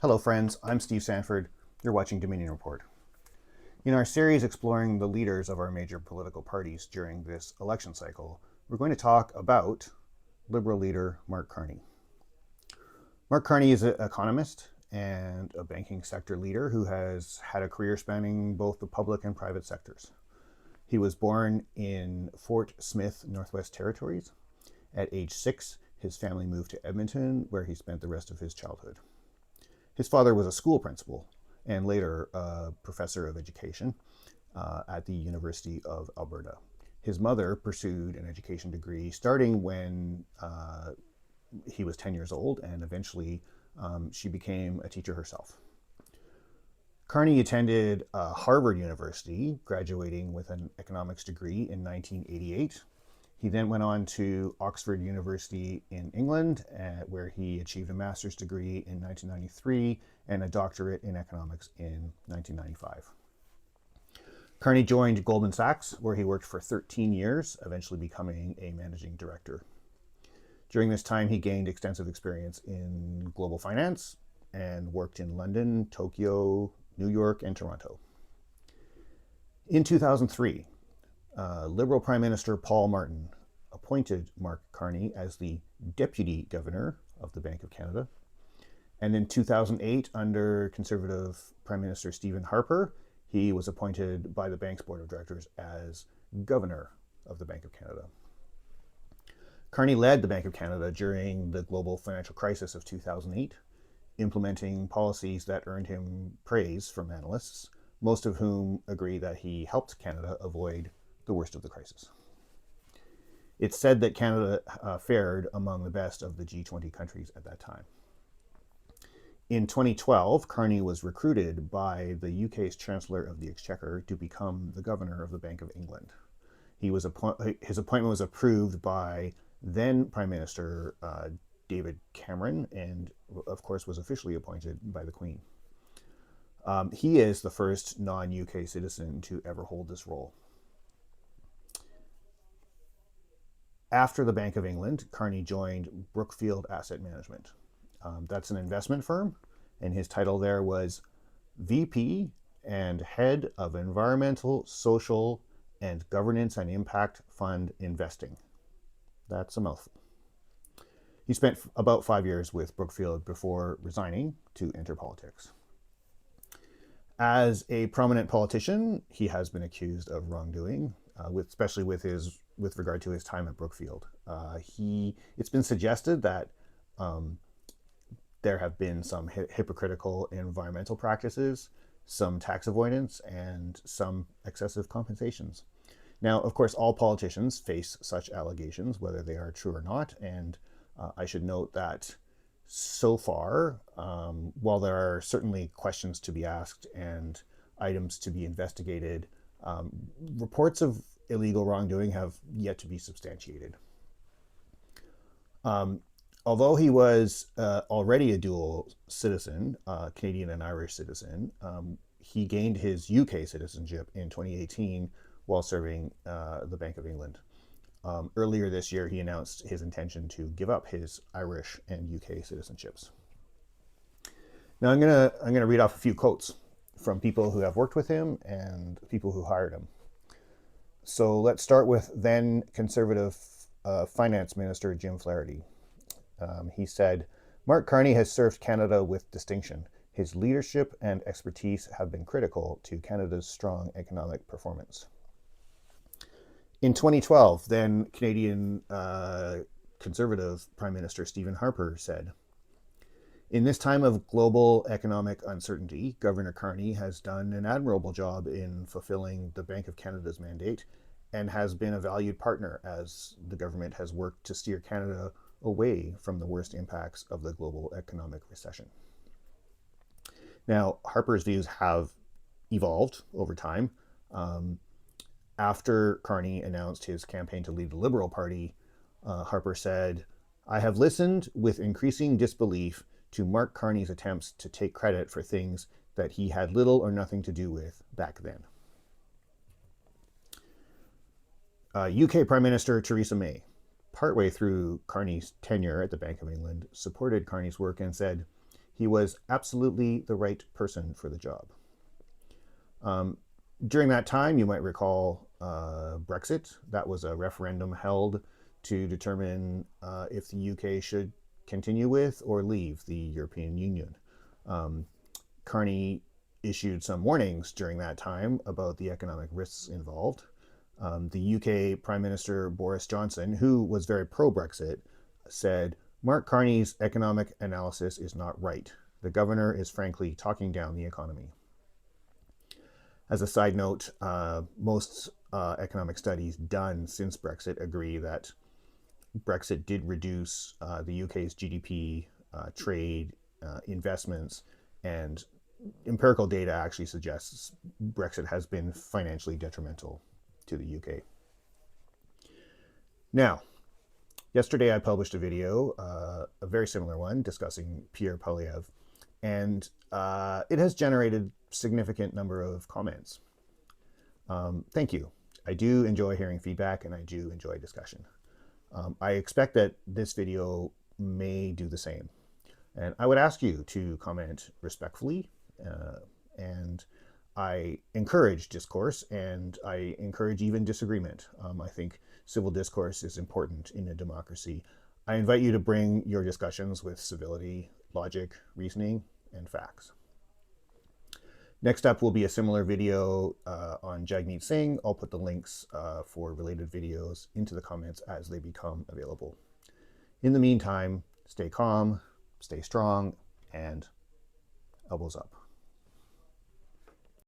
Hello friends, I'm Steve Sandford. You're watching Dominion Report. In our series exploring the leaders of our major political parties during this election cycle, we're going to talk about Liberal leader Mark Carney. Mark Carney is an economist and a banking sector leader who has had a career spanning both the public and private sectors. He was born in Fort Smith, Northwest Territories. At age 6, his family moved to Edmonton, where he spent the rest of his childhood. His father was a school principal and later a professor of education at the University of Alberta. His mother pursued an education degree starting when he was 10 years old, and eventually she became a teacher herself. Carney attended Harvard University, graduating with an economics degree in 1988. He then went on to Oxford University in England, where he achieved a master's degree in 1993 and a doctorate in economics in 1995. Carney joined Goldman Sachs, where he worked for 13 years, eventually becoming a managing director. During this time, he gained extensive experience in global finance and worked in London, Tokyo, New York, and Toronto. In 2003, Liberal Prime Minister Paul Martin appointed Mark Carney as the Deputy Governor of the Bank of Canada. And in 2008, under Conservative Prime Minister Stephen Harper, he was appointed by the bank's board of directors as Governor of the Bank of Canada. Carney led the Bank of Canada during the global financial crisis of 2008, implementing policies that earned him praise from analysts, most of whom agree that he helped Canada avoid the worst of the crisis. It's said that Canada fared among the best of the G20 countries at that time. In 2012, Carney was recruited by the UK's Chancellor of the Exchequer to become the Governor of the Bank of England. His appointment was approved by then Prime Minister David Cameron and, of course, was officially appointed by the Queen. He is the first non-UK citizen to ever hold this role. After the Bank of England, Carney joined Brookfield Asset Management. That's an investment firm, and his title there was VP and Head of Environmental, Social, and Governance and Impact Fund Investing. That's a mouthful. He spent about 5 years with Brookfield before resigning to enter politics. As a prominent politician, he has been accused of wrongdoing, especially with regard to his time at Brookfield. It's been suggested that there have been some hypocritical environmental practices, some tax avoidance, and some excessive compensations. Now, of course, all politicians face such allegations, whether they are true or not, and I should note that so far, while there are certainly questions to be asked and items to be investigated, reports of illegal wrongdoing have yet to be substantiated. Although he was already a dual citizen, Canadian and Irish citizen, he gained his UK citizenship in 2018 while serving the Bank of England. Earlier this year, he announced his intention to give up his Irish and UK citizenships. Now, I'm gonna read off a few quotes from people who have worked with him and people who hired him. So let's start with then Conservative Finance Minister Jim Flaherty. He said, "Mark Carney has served Canada with distinction. His leadership and expertise have been critical to Canada's strong economic performance." In 2012, then Canadian Conservative Prime Minister Stephen Harper said, "In this time of global economic uncertainty, Governor Carney has done an admirable job in fulfilling the Bank of Canada's mandate and has been a valued partner as the government has worked to steer Canada away from the worst impacts of the global economic recession." Now, Harper's views have evolved over time. After Carney announced his campaign to lead the Liberal Party, Harper said, "I have listened with increasing disbelief to Mark Carney's attempts to take credit for things that he had little or nothing to do with back then." UK Prime Minister Theresa May, partway through Carney's tenure at the Bank of England, supported Carney's work and said, He was absolutely the right person for the job. During that time, you might recall Brexit. That was a referendum held to determine if the UK should continue with or leave the European Union. Carney issued some warnings during that time about the economic risks involved. The UK Prime Minister Boris Johnson, who was very pro-Brexit, said, "Mark Carney's economic analysis is not right. The governor is frankly talking down the economy." As a side note, most economic studies done since Brexit agree that Brexit did reduce the UK's GDP, trade, investments, and empirical data actually suggests Brexit has been financially detrimental to the UK. Now, yesterday I published a video, a very similar one, discussing Pierre Poilievre, and it has generated a significant number of comments. Thank you. I do enjoy hearing feedback, and I do enjoy discussion. I expect that this video may do the same. And I would ask you to comment respectfully, and I encourage discourse, and I encourage even disagreement. I think civil discourse is important in a democracy. I invite you to bring your discussions with civility, logic, reasoning, and facts. Next up will be a similar video on Jagmeet Singh. I'll put the links for related videos into the comments as they become available. In the meantime, stay calm, stay strong, and elbows up.